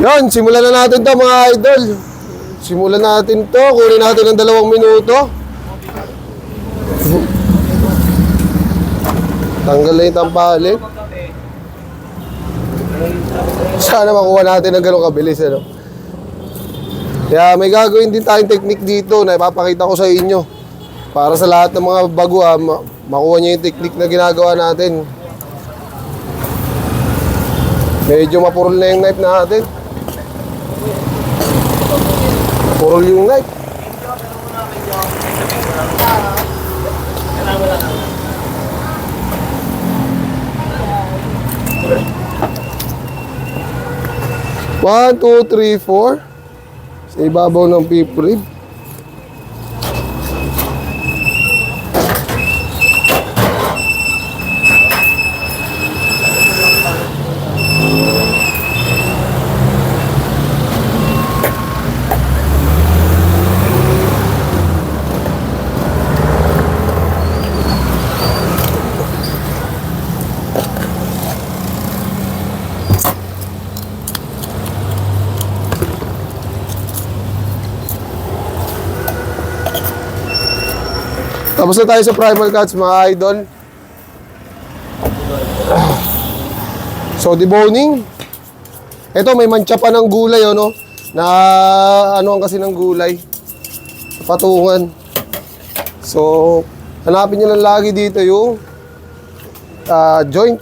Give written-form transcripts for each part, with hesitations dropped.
Yan, simulan na natin to mga idol. Simulan natin to. Kunin natin ng 2 minuto. Tanggal na yung tampalit. Sana makuha natin ng ganun kabilis, ano? Kaya may gagawin din tayong technique dito na ipapakita ko sa inyo. Para sa lahat ng mga baguhan, makuha nyo yung technique na ginagawa natin. Medyo mapurol na yung knife natin. Purol yung knife. One, two, three, four. Sa ibabaw ng beef rib. Tapos na tayo sa primal cuts mga idol. So deboning. Ito may mantsa pa ng gulay no. Na ano ang kasi ng gulay. Patungan. So hanapin niyo lang lagi dito yung joint.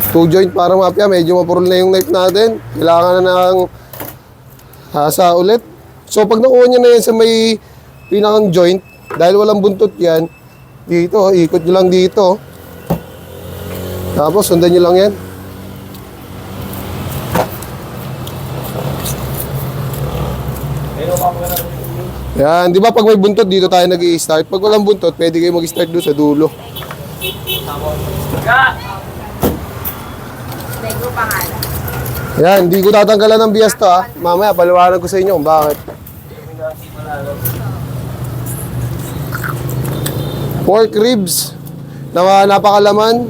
2 joint para mapya. Medyo mapurol na yung knife natin. Kailangan na ng hasa ulit. So pag nakuha niyo na yan sa may pinakang joint, dahil walang buntot yan, dito, ikot nyo lang dito. Tapos, sundan nyo lang yan. Yan, di ba pag may buntot, dito tayo nag-i-start. Pag walang buntot, pwede kayo mag-start doon sa dulo. Yan, hindi ko tatanggalan ng bias to ha. Mamaya, paliwanag ko sa inyo kung bakit. Pork ribs na napakalaman.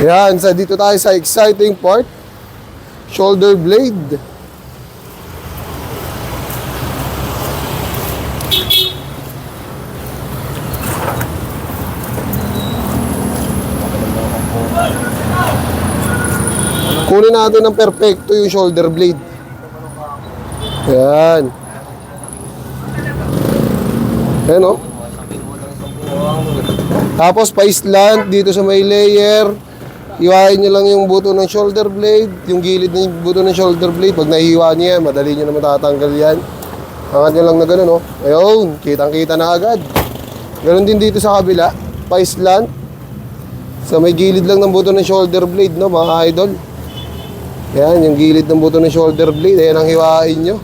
Yan, dito tayo sa exciting part. Shoulder blade. Kunin natin ng perfecto yung shoulder blade. Yan. Ayan o. Tapos pa-slant dito sa may layer. Iwain nyo lang yung buto ng shoulder blade. Yung gilid ng buto ng shoulder blade. Pag nahihiwa nyo yan, madali nyo na matatanggal yan. Angat nyo lang na gano'n o. Ayun, kitang-kita na agad. Ganon din dito sa kabila. Pa-slant. Sa may gilid lang ng buto ng shoulder blade, no, mga idol. Yan, yung gilid ng buto ng shoulder blade. Ayan ang hiwain nyo.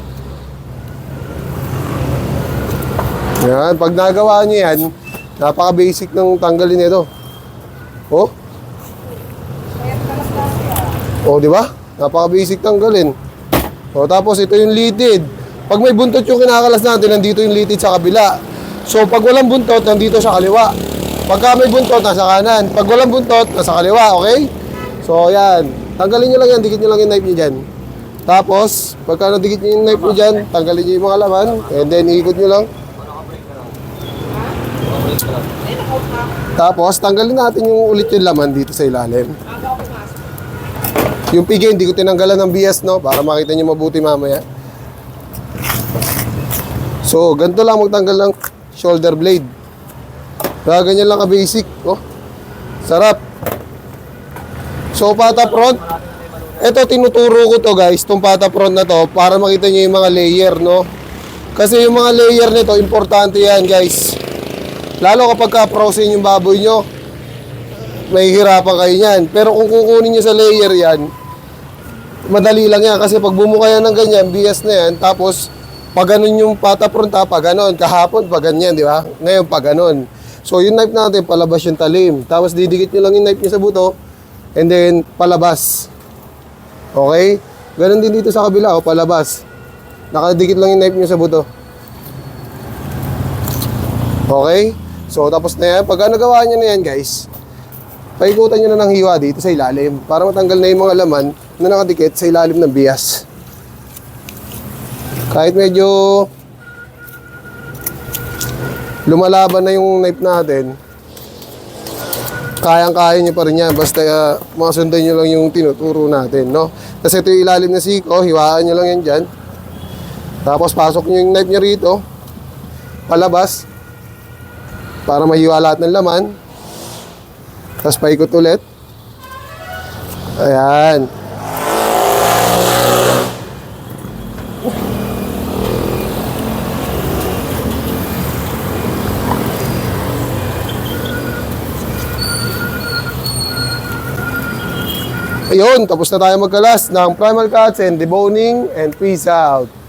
Yan, pag nagawa nyo yan, napaka-basic ng tanggalin nito. Oh. Oh, di ba? Napaka-basic tanggalin. Oh, tapos ito yung litid. Pag may buntot yung kinakalas natin, nandito yung litid sa kabila. So, pag walang buntot, nandito sa kaliwa. Pagka may buntot, nasa kanan. Pag walang buntot, nasa kaliwa, okay? So, yan. Tanggalin nyo lang yan, dikit nyo lang yung knife nyo dyan. Tapos, pagka nadikit nyo yung knife nyo dyan, tanggalin nyo yung mga laman. And then, ikot nyo lang. Tapos, tanggalin natin yung ulit yung laman dito sa ilalim. Yung pigi, hindi ko tinanggalan ng BS, no? Para makita nyo mabuti mamaya. So, ganito lang magtanggal ng shoulder blade. Kaya ganyan lang ka-basic. Oh, sarap. So, pata front. Ito, tinuturo ko to guys, itong pata front na to, para makita nyo yung mga layer, no? Kasi yung mga layer nito, importante yan guys. Lalo kapag ka-frozen yung baboy nyo, may hirapan kayo yan. Pero kung kukunin nyo sa layer yan, madali lang yan. Kasi pag bumuka yan ng ganyan, BS na yan. Tapos, pag ganun yung pata front, pag ganun. Kahapon, pag ganyan, di ba? Ngayon, pag ganun. So, yung knife natin, palabas yung talim. Tapos, didikit nyo lang yung knife nyo sa buto. And then, palabas. Okay? Ganun din dito sa kabila, palabas. Nakadikit lang yung knife nyo sa buto. Okay? So, tapos na yan. Pagka nagawa nyo na yan, guys, paikutan nyo na ng hiwa dito sa ilalim para matanggal na yung mga laman na nakadikit sa ilalim ng bias. Kahit medyo lumalaban na yung knife natin, kayang-kaya nyo pa rin yan. Basta makasundan nyo lang yung tinuturo natin, no? Kasi ito yung ilalim na siko, hiwaan nyo lang yan dyan. Tapos pasok nyo yung knife nyo rito, palabas, para mahiwa lahat ng laman. Tapos paikot ulit. Ayan. Ayun, tapos na tayo magkalas ng primal cuts and deboning, and peace out.